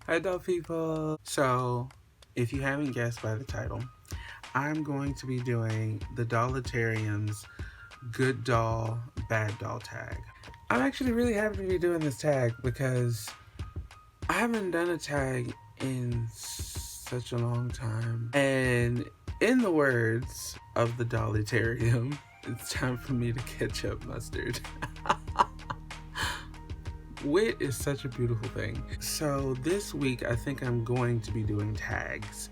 Hi, doll people. So, if you haven't guessed by the title, I'm going to be doing the Dollitarium's Good Doll, Bad Doll tag. I'm actually really happy to be doing this tag because I haven't done a tag in such a long time. And in the words of the Dollitarium, it's time for me to catch up mustard. Wit is such a beautiful thing. So this week, I think I'm going to be doing tags.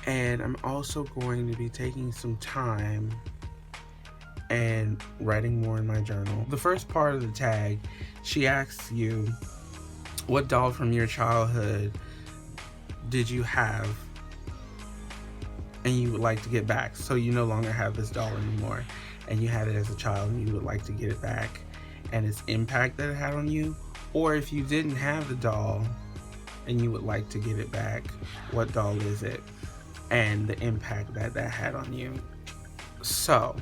And I'm also going to be taking some time and writing more in my journal. The first part of the tag, she asks you, what doll from your childhood did you have and you would like to get back? So you no longer have this doll anymore and you had it as a child and you would like to get it back, and its impact that it had on you. Or if you didn't have the doll and you would like to get it back, what doll is it and the impact that that had on you? So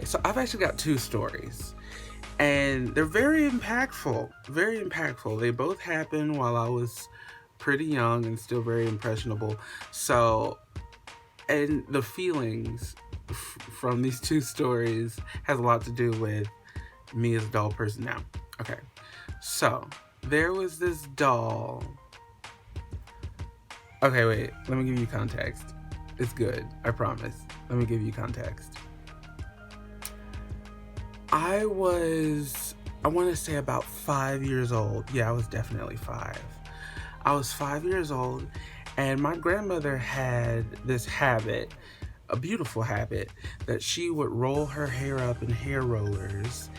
so I've actually got two stories, and they're very impactful. Very impactful. They both happened while I was pretty young and still very impressionable. So, and the feelings from these two stories has a lot to do with me as a doll person now. Okay, so there was this doll. Okay, wait, let me give you context. It's good, I promise. Let me give you context. I want to say about 5 years old. Yeah, I was definitely 5. I was 5 years old, and my grandmother had this habit, a beautiful habit, that she would roll her hair up in hair rollers.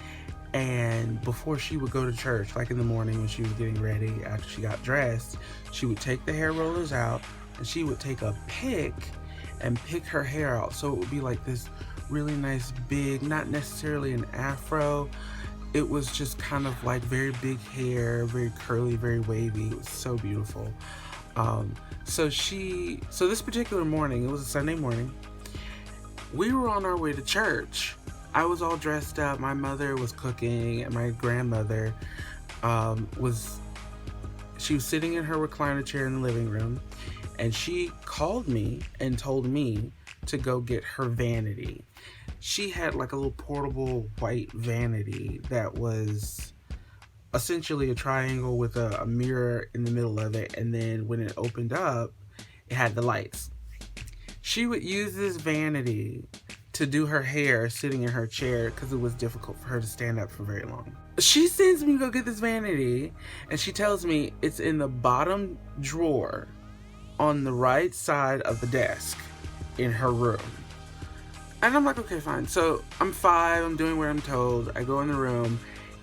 And before she would go to church, like in the morning when she was getting ready, after she got dressed, she would take the hair rollers out and she would take a pick and pick her hair out. So it would be like this really nice big, not necessarily an afro. It was just kind of like very big hair, very curly, very wavy. It was so beautiful. So this particular morning, it was a Sunday morning, we were on our way to church. I was all dressed up. My mother was cooking, and my grandmother was sitting in her recliner chair in the living room, and she called me and told me to go get her vanity. She had like a little portable white vanity that was essentially a triangle with a mirror in the middle of it, and then when it opened up, it had the lights. She would use this vanity to do her hair sitting in her chair because it was difficult for her to stand up for very long. She sends me to go get this vanity, and she tells me it's in the bottom drawer on the right side of the desk in her room. And I'm like, okay, fine. So I'm 5, I'm doing what I'm told. I go in the room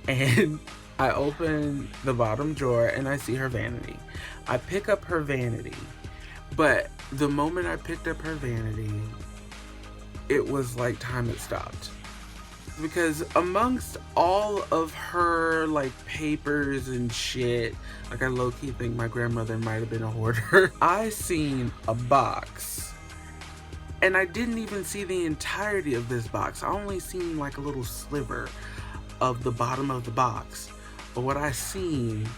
and I open the bottom drawer and I see her vanity. I pick up her vanity. But the moment I picked up her vanity, it was like time had stopped. Because amongst all of her like papers and shit, like I low-key think my grandmother might have been a hoarder, I seen a box. And I didn't even see the entirety of this box. I only seen like a little sliver of the bottom of the box. But what I seen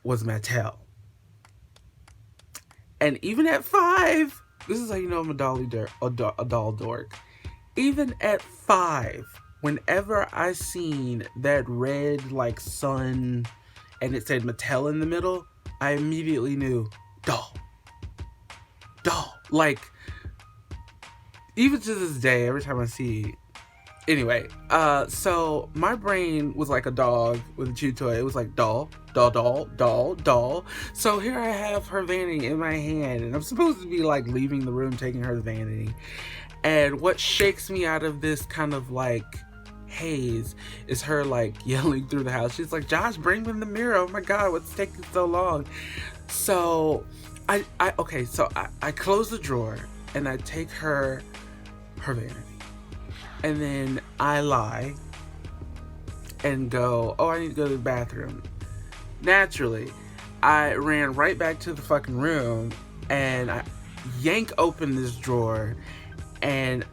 was Mattel. And even at 5, this is how you know I'm a doll dork. Even at 5, whenever I seen that red like sun and it said Mattel in the middle, I immediately knew doll. Like, even to this day, every time I see. Anyway, so my brain was like a dog with a chew toy. It was like doll. So here I have her vanity in my hand, and I'm supposed to be like leaving the room, taking her vanity. And what shakes me out of this kind of like haze is her like yelling through the house. She's like, Josh, bring me the mirror. Oh my God, what's taking so long? So I close the drawer and I take her vanity. And then I lie and go, oh, I need to go to the bathroom. Naturally, I ran right back to the fucking room and I yank open this drawer and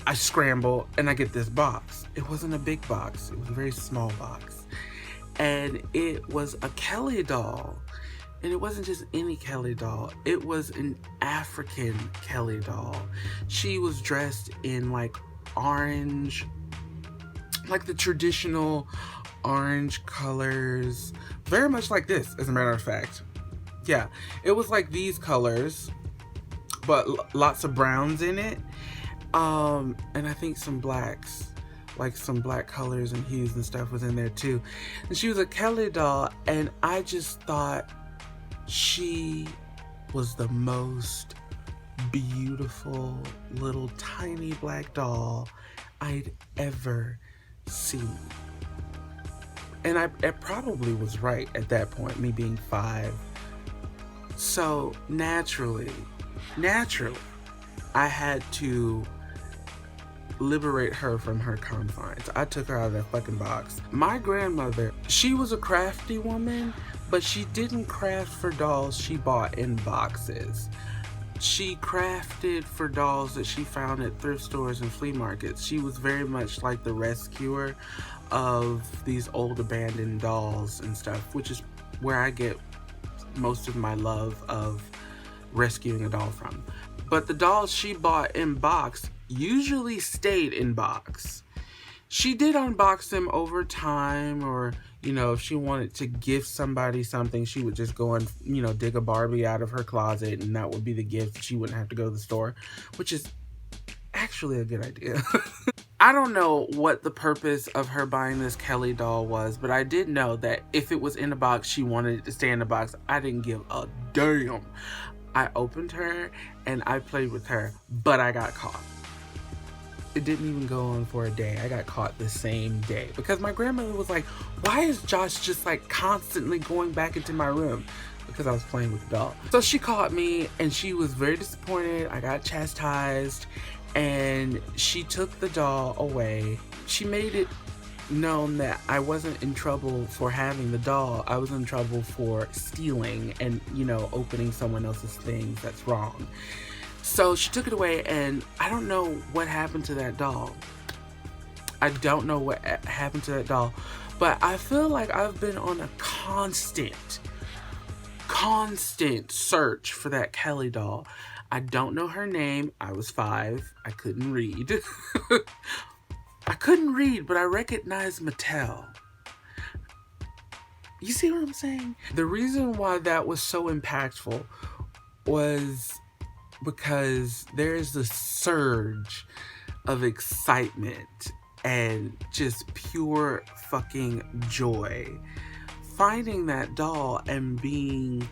I scramble and I get this box. It wasn't a big box. It was a very small box. and it was a Kelly doll. And it wasn't just any Kelly doll. It was an African Kelly doll. She was dressed in like orange, like the traditional orange colors. Very much like this, as a matter of fact. Yeah, it was like these colors, but lots of browns in it. And I think some blacks. Like some black colors and hues and stuff was in there too. And she was a Kelly doll, and I just thought she was the most beautiful little tiny black doll I'd ever seen. And I probably was right at that point, me being 5. So naturally, I had to liberate her from her confines. I took her out of that fucking box. My grandmother, she was a crafty woman, but she didn't craft for dolls she bought in boxes. She crafted for dolls that she found at thrift stores and flea markets. She was very much like the rescuer of these old abandoned dolls and stuff, which is where I get most of my love of rescuing a doll from. But the dolls she bought in box usually stayed in box. She did unbox them over time, or, you know, if she wanted to gift somebody something, she would just go and, you know, dig a Barbie out of her closet, and that would be the gift. She wouldn't have to go to the store, which is actually a good idea. I don't know what the purpose of her buying this Kelly doll was, but I did know that if it was in a box, she wanted it to stay in the box. I didn't give a damn. I opened her and I played with her, but I got caught. It didn't even go on for a day. I got caught the same day because my grandmother was like, why is Josh just like constantly going back into my room? Because I was playing with the doll. So she caught me and she was very disappointed. I got chastised and she took the doll away. She made it known that I wasn't in trouble for having the doll. I was in trouble for stealing and, you know, opening someone else's things. That's wrong. So she took it away, and I don't know what happened to that doll. I don't know what happened to that doll, but I feel like I've been on a constant search for that Kelly doll. I don't know her name. I was 5. I couldn't read. I couldn't read, but I recognized Mattel. You see what I'm saying? The reason why that was so impactful was because there's this surge of excitement and just pure fucking joy finding that doll and being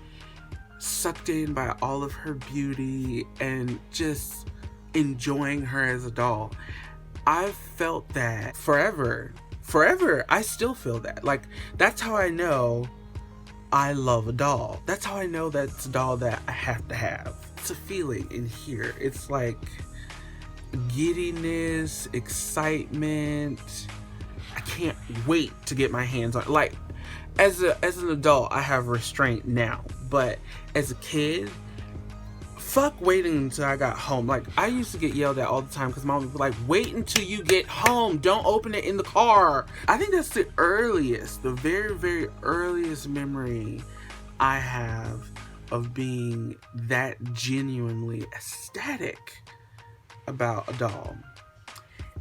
sucked in by all of her beauty and just enjoying her as a doll. I've felt that forever. I still feel that. Like, that's how I know I love a doll. That's how I know that's a doll that I have to have. It's a feeling in here. It's like giddiness, excitement. I can't wait to get my hands on it. Like, as an adult, I have restraint now. But as a kid, fuck waiting until I got home. Like, I used to get yelled at all the time because mom would be like, wait until you get home. Don't open it in the car. I think that's the very, very earliest memory I have of being that genuinely ecstatic about a doll.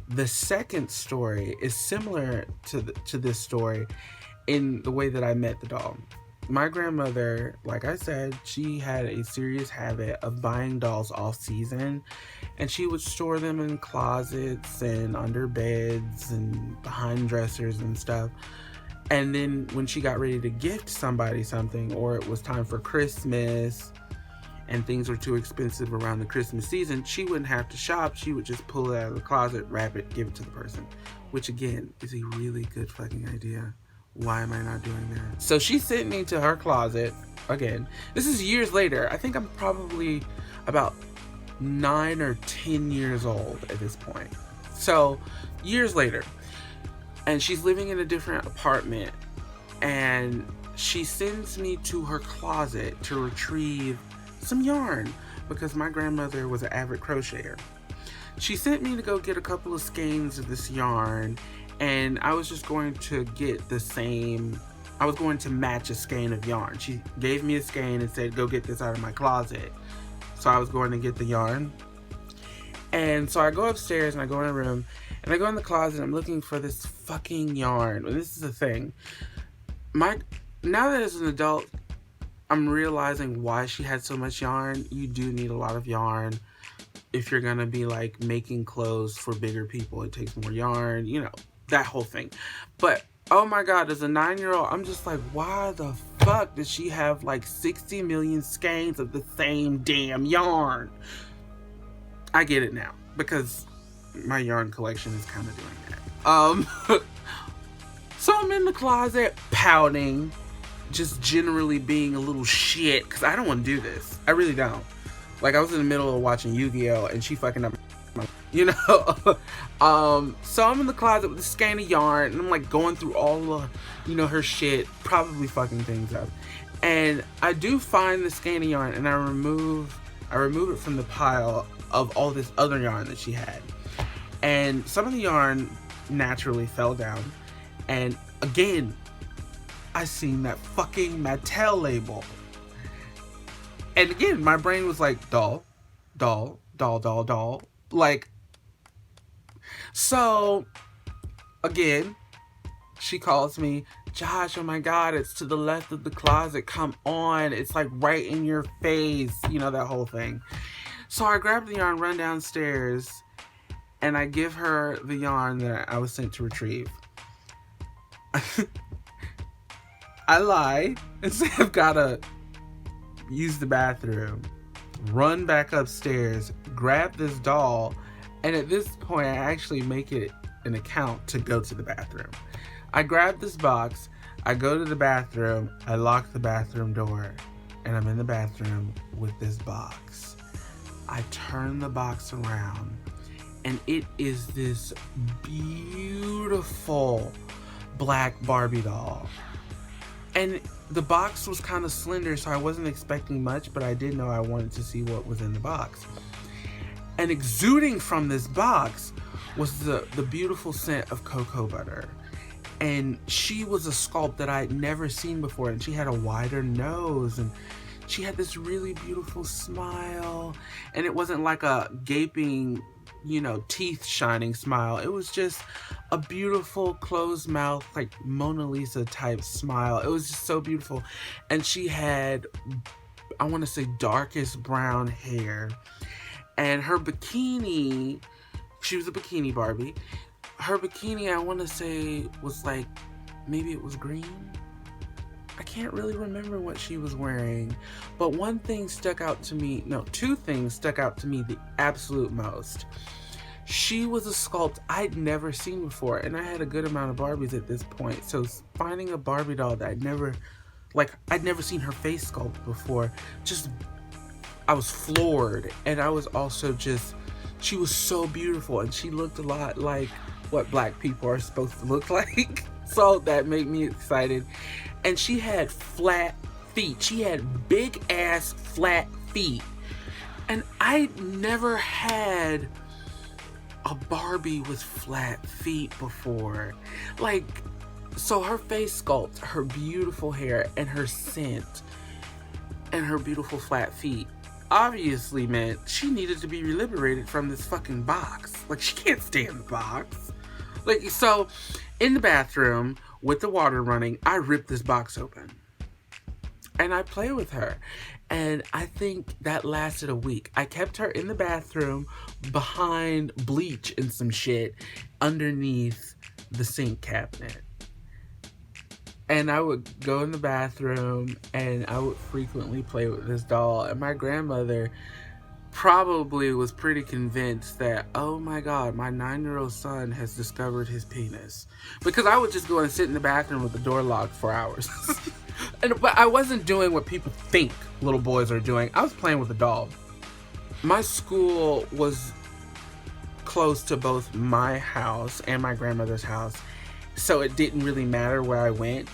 The second story is similar to this story in the way that I met the doll. My grandmother, like I said, she had a serious habit of buying dolls off season, and she would store them in closets and under beds and behind dressers and stuff. And then when she got ready to gift somebody something, or it was time for Christmas and things were too expensive around the Christmas season, she wouldn't have to shop. She would just pull it out of the closet, wrap it, give it to the person, which again is a really good fucking idea. Why am I not doing that? So she sent me to her closet again. This is years later. I think I'm probably about 9 or 10 years old at this point. So years later, and she's living in a different apartment, and she sends me to her closet to retrieve some yarn because my grandmother was an avid crocheter. She sent me to go get a couple of skeins of this yarn, and I was just going to get the same I was going to match a skein of yarn. She gave me a skein and said, go get this out of my closet. So I was going to get the yarn. And so I go upstairs and I go in a room and I go in the closet and I'm looking for this fucking yarn. And this is the thing. Now that as an adult, I'm realizing why she had so much yarn. You do need a lot of yarn. If you're gonna be like making clothes for bigger people, it takes more yarn, you know, that whole thing. But oh my god, as a 9-year-old, I'm just like, why the fuck does she have like 60 million skeins of the same damn yarn? I get it now, because my yarn collection is kind of doing that. So I'm in the closet pouting, just generally being a little shit, because I don't want to do this. I really don't. Like, I was in the middle of watching Yu-Gi-Oh! And she fucking up my, you know? So I'm in the closet with a skein of yarn, and I'm, like, going through all of, you know, her shit, probably fucking things up. And I do find the skein of yarn, and I remove it from the pile of all this other yarn that she had. And some of the yarn naturally fell down. And, again, I seen that fucking Mattel label. And again, my brain was like, doll. Like, so, again, she calls me, Josh, oh my god, it's to the left of the closet, come on, it's like right in your face, you know, that whole thing. So I grab the yarn, run downstairs, and I give her the yarn that I was sent to retrieve. I lie and say I've gotta use the bathroom, run back upstairs, grab this doll, and at this point I actually make it an account to go to the bathroom. I grab this box, I go to the bathroom, I lock the bathroom door, and I'm in the bathroom with this box. I turn the box around, and it is this beautiful black Barbie doll. And the box was kind of slender, so I wasn't expecting much, but I did know I wanted to see what was in the box. And exuding from this box was the beautiful scent of cocoa butter. And she was a sculpt that I had never seen before, and she had a wider nose, and she had this really beautiful smile, and it wasn't like a gaping, you know, teeth shining smile. It was just a beautiful closed mouth, like Mona Lisa type smile. It was just so beautiful. And she had, I want to say, darkest brown hair. And her bikini, she was a bikini Barbie. Her bikini, I want to say, was like, maybe it was green. I can't really remember what she was wearing. But one thing stuck out to me, no, two things stuck out to me the absolute most. She was a sculpt I'd never seen before, and I had a good amount of Barbies at this point. So finding a Barbie doll that I'd never seen her face sculpt before, just, I was floored. And I was also just, she was so beautiful, and she looked a lot like what black people are supposed to look like. So that made me excited. And she had flat feet. She had big ass flat feet. And I never had a Barbie with flat feet before. Like, so her face sculpt, her beautiful hair, and her scent, and her beautiful flat feet obviously meant she needed to be liberated from this fucking box. Like, she can't stay in the box. Like, so in the bathroom with the water running, I rip this box open and I play with her. And I think that lasted a week. I kept her in the bathroom behind bleach and some shit underneath the sink cabinet. And I would go in the bathroom and I would frequently play with this doll. And my grandmother probably was pretty convinced that, oh my god, my 9-year-old son has discovered his penis. Because I would just go and sit in the bathroom with the door locked for hours. But I wasn't doing what people think little boys are doing. I was playing with a doll. My school was close to both my house and my grandmother's house, so it didn't really matter where I went.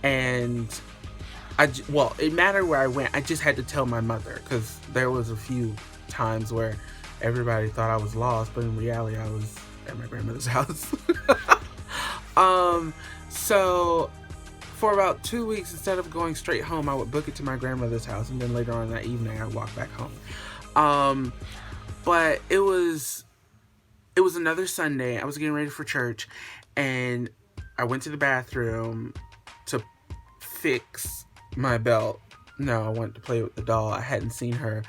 And it mattered where I went. I just had to tell my mother, because there was a few times where everybody thought I was lost, but in reality I was at my grandmother's house. So for about 2 weeks, instead of going straight home, I would book it to my grandmother's house, and then later on that evening, I'd walk back home. But it was another Sunday. I was getting ready for church, and I went to the bathroom to fix my belt. No, I wanted to play with the doll. I hadn't seen her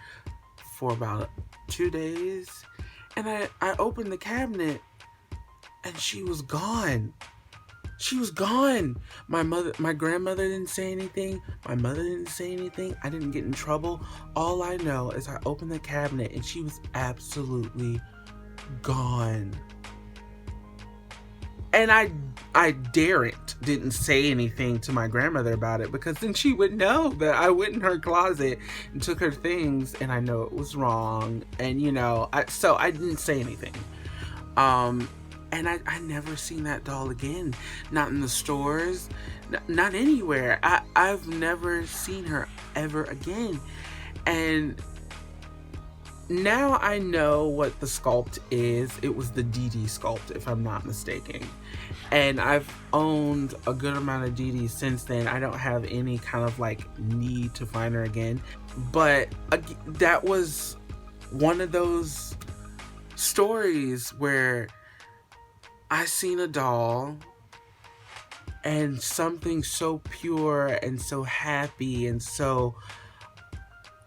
for about 2 days, and I opened the cabinet, and she was gone. She was gone. My grandmother didn't say anything. My mother didn't say anything. I didn't get in trouble. All I know is I opened the cabinet and she was absolutely gone. And I didn't say anything to my grandmother about it, because then she would know that I went in her closet and took her things, and I know it was wrong. And so I didn't say anything. And I never seen that doll again. Not in the stores, not anywhere. I've never seen her ever again. And now I know what the sculpt is. It was the Dee Dee sculpt, if I'm not mistaken. And I've owned a good amount of Dee Dee since then. I don't have any kind of need to find her again. But that was one of those stories where I seen a doll, and something so pure and so happy and so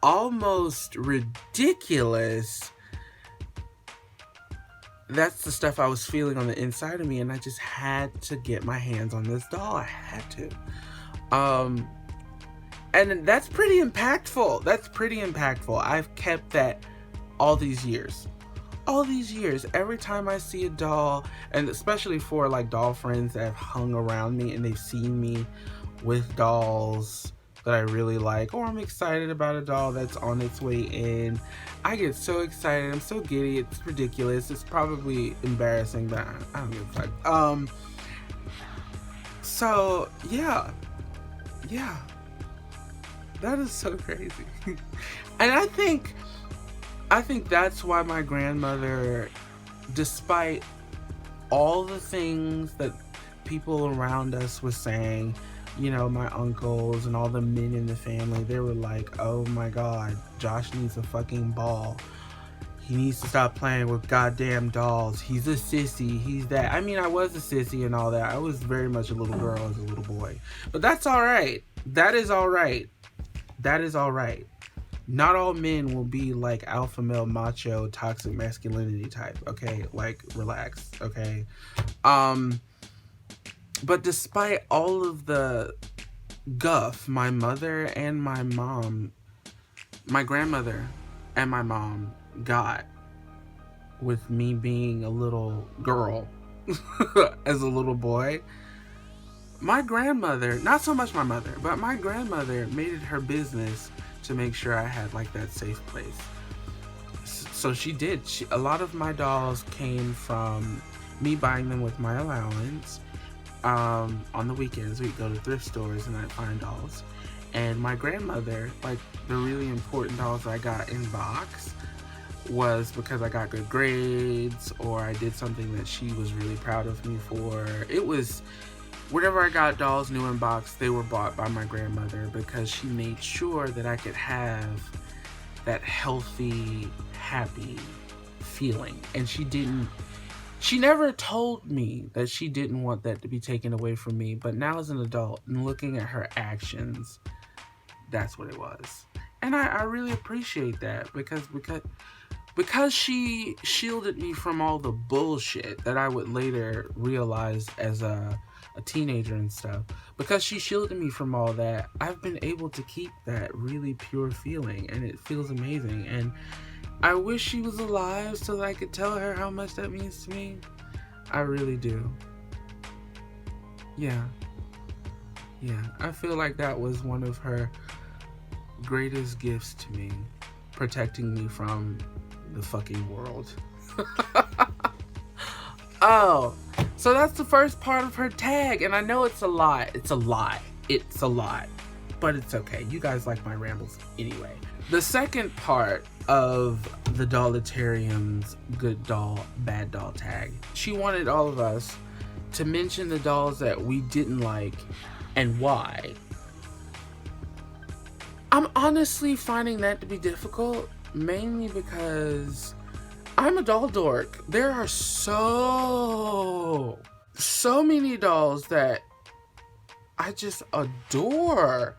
almost ridiculous. That's the stuff I was feeling on the inside of me, and I just had to get my hands on this doll. I had to. And that's pretty impactful. I've kept that all these years. Every time I see a doll, and especially for doll friends that have hung around me and they've seen me with dolls that I really like, or I'm excited about a doll that's on its way in, I get so excited. I'm so giddy. It's ridiculous. It's probably embarrassing, but I don't give a fuck. So yeah, that is so crazy. And I think that's why my grandmother, despite all the things that people around us were saying, my uncles and all the men in the family, they were like, oh my God, Josh needs a fucking ball. He needs to stop playing with goddamn dolls. He's a sissy. He's that. I mean, I was a sissy and all that. I was very much a little girl as a little boy. But that's all right. That is all right. Not all men will be like alpha male, macho, toxic masculinity type, okay? Relax, okay? But despite all of the guff my mother and my grandmother and my mom got with me being a little girl as a little boy, my grandmother, not so much my mother, but my grandmother made it her business to make sure I had that safe place. So she did. A lot of my dolls came from me buying them with my allowance. On the weekends, we'd go to thrift stores and I'd find dolls. And my grandmother, the really important dolls that I got in box was because I got good grades or I did something that she was really proud of me for. It was whenever I got dolls new in box, they were bought by my grandmother because she made sure that I could have that healthy, happy feeling. And she never told me that she didn't want that to be taken away from me. But now as an adult and looking at her actions, that's what it was. And I really appreciate that because she shielded me from all the bullshit that I would later realize as a teenager and stuff. Because she shielded me from all that, I've been able to keep that really pure feeling, and it feels amazing. And I wish she was alive so that I could tell her how much that means to me. I really do. Yeah. I feel like that was one of her greatest gifts to me, protecting me from the fucking world. Oh, so that's the first part of her tag, and I know it's a lot, but it's okay. You guys like my rambles anyway. The second part of the Dollitarium's good doll, bad doll tag, she wanted all of us to mention the dolls that we didn't like and why? I'm honestly finding that to be difficult, mainly because I'm a doll dork. There are so many dolls that I just adore.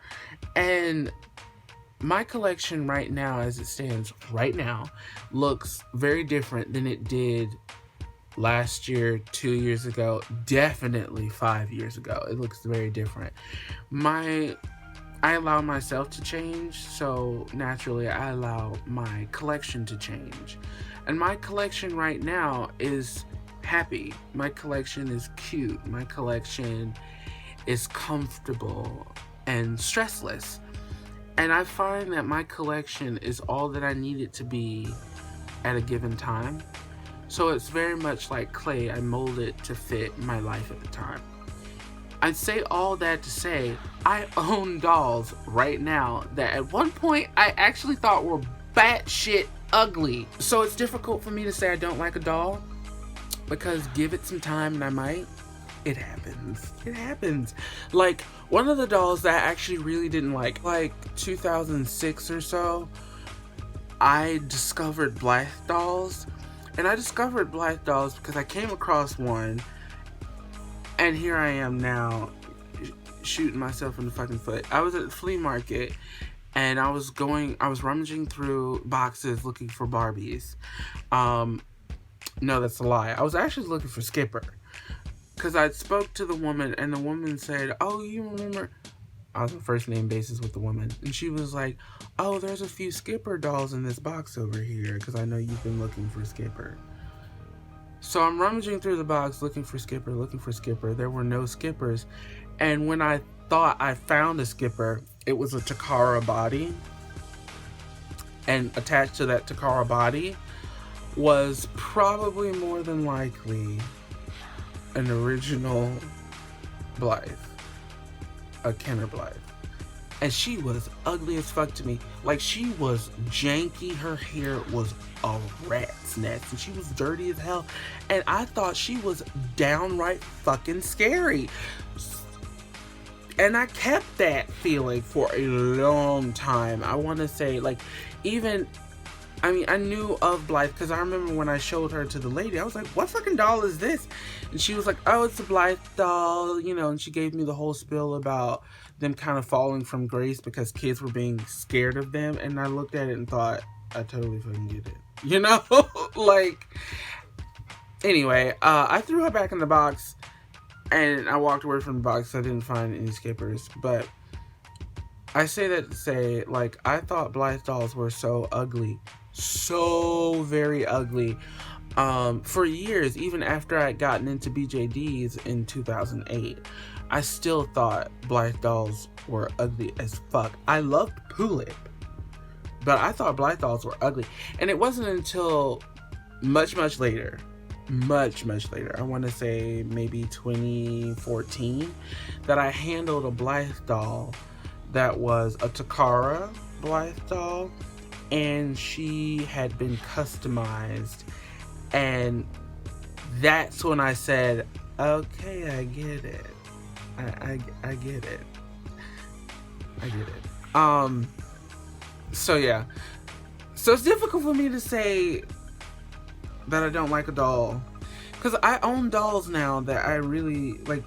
And my collection right now, as it stands right now, looks very different than it did last year, 2 years ago, definitely 5 years ago. It looks very different. I allow myself to change, so naturally I allow my collection to change. And my collection right now is happy. My collection is cute. My collection is comfortable and stressless. And I find that my collection is all that I need it to be at a given time. So it's very much like clay. I mold it to fit my life at the time. I say all that to say, I own dolls right now that at one point I actually thought were batshit ugly. So it's difficult for me to say I don't like a doll, because give it some time and I might. It happens. It happens. Like, one of the dolls that I actually really didn't like 2006 or so, I discovered Blythe dolls. And I discovered Blythe dolls because I came across one, and here I am now shooting myself in the fucking foot. I was at the flea market, and I was rummaging through boxes looking for Barbies. No, that's a lie. I was actually looking for Skipper, because I spoke to the woman, and the woman said, oh, you remember? I was on first name basis with the woman, and she was like, oh, there's a few Skipper dolls in this box over here, because I know you've been looking for Skipper. So I'm rummaging through the box looking for Skipper. There were no Skippers. And when I thought I found a Skipper, it was a Takara body. And attached to that Takara body was probably more than likely an original Blythe. A Kenner Blythe. And she was ugly as fuck to me. Like, she was janky. Her hair was a rat's nest. And she was dirty as hell. And I thought she was downright fucking scary. And I kept that feeling for a long time. I want to say, like, I knew of Blythe because I remember when I showed her to the lady, I was like, what fucking doll is this? And she was like, oh, it's a Blythe doll, and she gave me the whole spiel about them kind of falling from grace because kids were being scared of them. And I looked at it and thought, I totally fucking get it. Like, anyway, I threw her back in the box and I walked away from the box. I didn't find any Skippers, but I say that to say, like, I thought Blythe dolls were so ugly. So very ugly. For years, even after I had gotten into BJDs in 2008, I still thought Blythe dolls were ugly as fuck. I loved Pulip, but I thought Blythe dolls were ugly. And it wasn't until much later, I want to say maybe 2014, that I handled a Blythe doll that was a Takara Blythe doll, and she had been customized. And that's when I said, okay, I get it. I get it. I get it. So yeah. So it's difficult for me to say that I don't like a doll, because I own dolls now that I really like.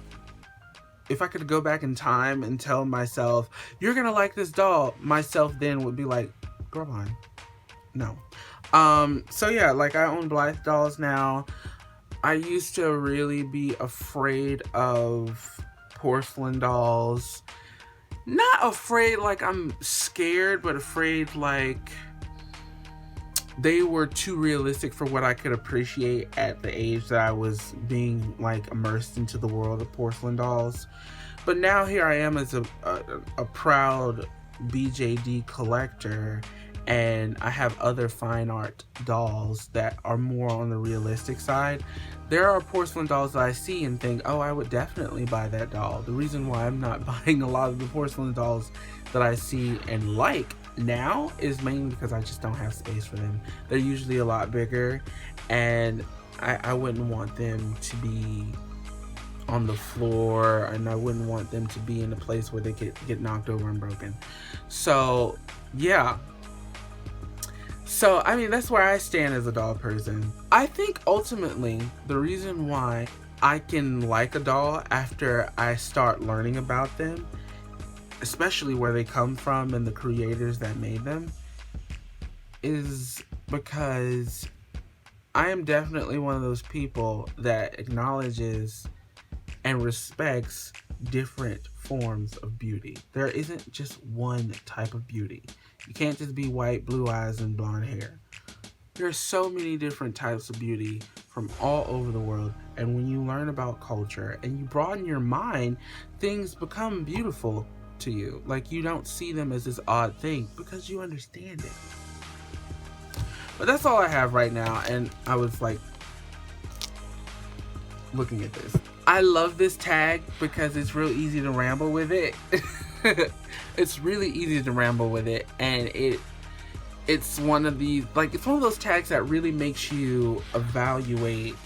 If I could go back in time and tell myself, you're gonna like this doll, myself then would be like, girl, mine. No. So yeah, like, I own Blythe dolls now. I used to really be afraid of porcelain dolls. Not afraid like I'm scared, but afraid like they were too realistic for what I could appreciate at the age that I was being, like, immersed into the world of porcelain dolls. But now here I am as a proud BJD collector, and I have other fine art dolls that are more on the realistic side. There are porcelain dolls that I see and think, oh, I would definitely buy that doll. The reason why I'm not buying a lot of the porcelain dolls that I see and like now is mainly because I just don't have space for them. They're usually a lot bigger, and I wouldn't want them to be on the floor, and I wouldn't want them to be in a place where they get knocked over and broken. So yeah. So I mean, that's where I stand as a doll person. I think ultimately the reason why I can like a doll after I start learning about them, especially where they come from and the creators that made them, is because I am definitely one of those people that acknowledges and respects different forms of beauty. There isn't just one type of beauty. You can't just be white, blue eyes, and blonde hair. There are so many different types of beauty from all over the world, and when you learn about culture and you broaden your mind, things become beautiful to you. Like, you don't see them as this odd thing because you understand it. But that's all I have right now, and I was like looking at this. I love this tag because it's real easy to ramble with it. It's really easy to ramble with it, and it's one of these, like, it's one of those tags that really makes you evaluate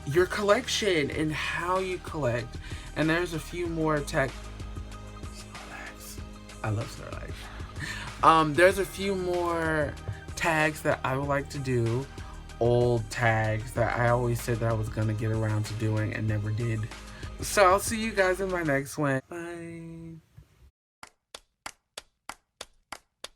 your collection and how you collect. And there's a few more tag. I love Snorlax. There's a few more tags that I would like to do. Old tags that I always said that I was gonna get around to doing and never did. So I'll see you guys in my next one. Bye.